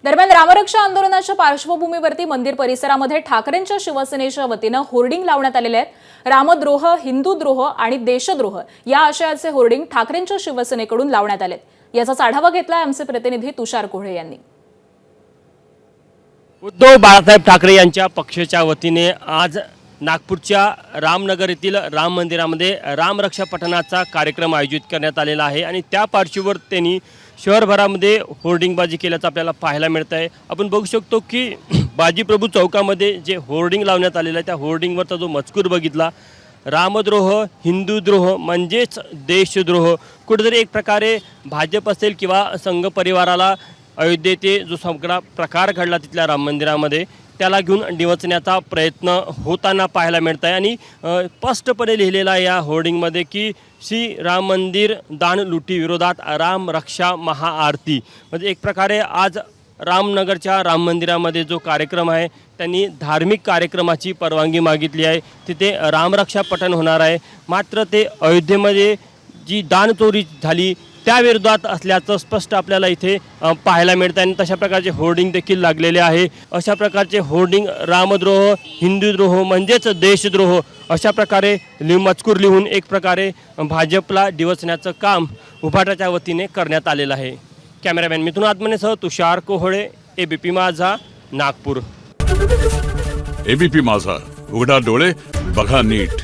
दरम्यान रामरक्षा आंदोलनाच्या पार्श्वभूमीवरती मंदिर परिसरामध्ये ठाकरेंच्या शिवसेनेच्या वतीनं होर्डिंग लावण्यात आलेले आहेत। रामद्रोह, हिंदूद्रोह आणि देशद्रोह या आशयाचे होर्डिंग ठाकरेंच्या शिवसेनेकडून लावण्यात आलेत। याचा आढावा घेतला आमचे प्रतिनिधी तुषार कोहळे यांनी। उद्धव बाळासाहेब ठाकरे यांच्या पक्षाच्या वतीने आज नागपूरच्या रामनगर येथील राम मंदिरामध्ये रामरक्षा पठणाचा कार्यक्रम आयोजित करण्यात आलेला आहे आणि त्या पार्श्वभूमीवर त्यांनी शहरभरामध्ये होर्डिंगबाजी केल्याचं आपल्याला पाहायला मिळत आहे। आपण बघू शकतो की बाजीप्रभू चौकामध्ये जे होर्डिंग लावण्यात आलेलं आहे त्या होर्डिंगवरचा जो मजकूर बघितला, रामद्रोह, हिंदूद्रोह म्हणजेच देशद्रोह, कुठेतरी एक प्रकारे भाजप असेल किंवा संघ परिवाराला अयोध्येचे जो सगळा प्रकार घडला तिथल्या राम मंदिरामध्ये त्याला घेऊन डिवचण्याचा प्रयत्न होताना पाहायला मिळत आहे। आणि स्पष्टपणे लिहिलेला या होर्डिंगमध्ये की श्री राम मंदिर दान लुटी विरोधात राम रक्षा महाआरती, म्हणजे एक प्रकारे आज रामनगरच्या राम मंदिरामध्ये जो कार्यक्रम आहे त्यांनी धार्मिक कार्यक्रमाची परवानगी मागितली आहे। तिथे रामरक्षा पठण होणार आहे, मात्र ते अयोध्येमध्ये जी दान चोरी झाली त्याविरोधात असल्याचं स्पष्ट आपल्याला इथे पाहायला मिळतं आणि तशा प्रकारचे होर्डिंग देखील लागलेले आहे। अशा प्रकारचे होर्डिंग रामद्रोह, हिंदूद्रोह म्हणजेच देशद्रोह अशा प्रकारे मजकूर लिहून एक प्रकारे भाजपला डिवचण्याचं काम उभाटाच्या वतीने करण्यात आलेलं आहे। कॅमेरामॅन मिथुन आत्मनेसह तुषार कोहळे, एबीपी माझा, नागपूर। एबीपी माझा, उघडा डोळे बघा नीट।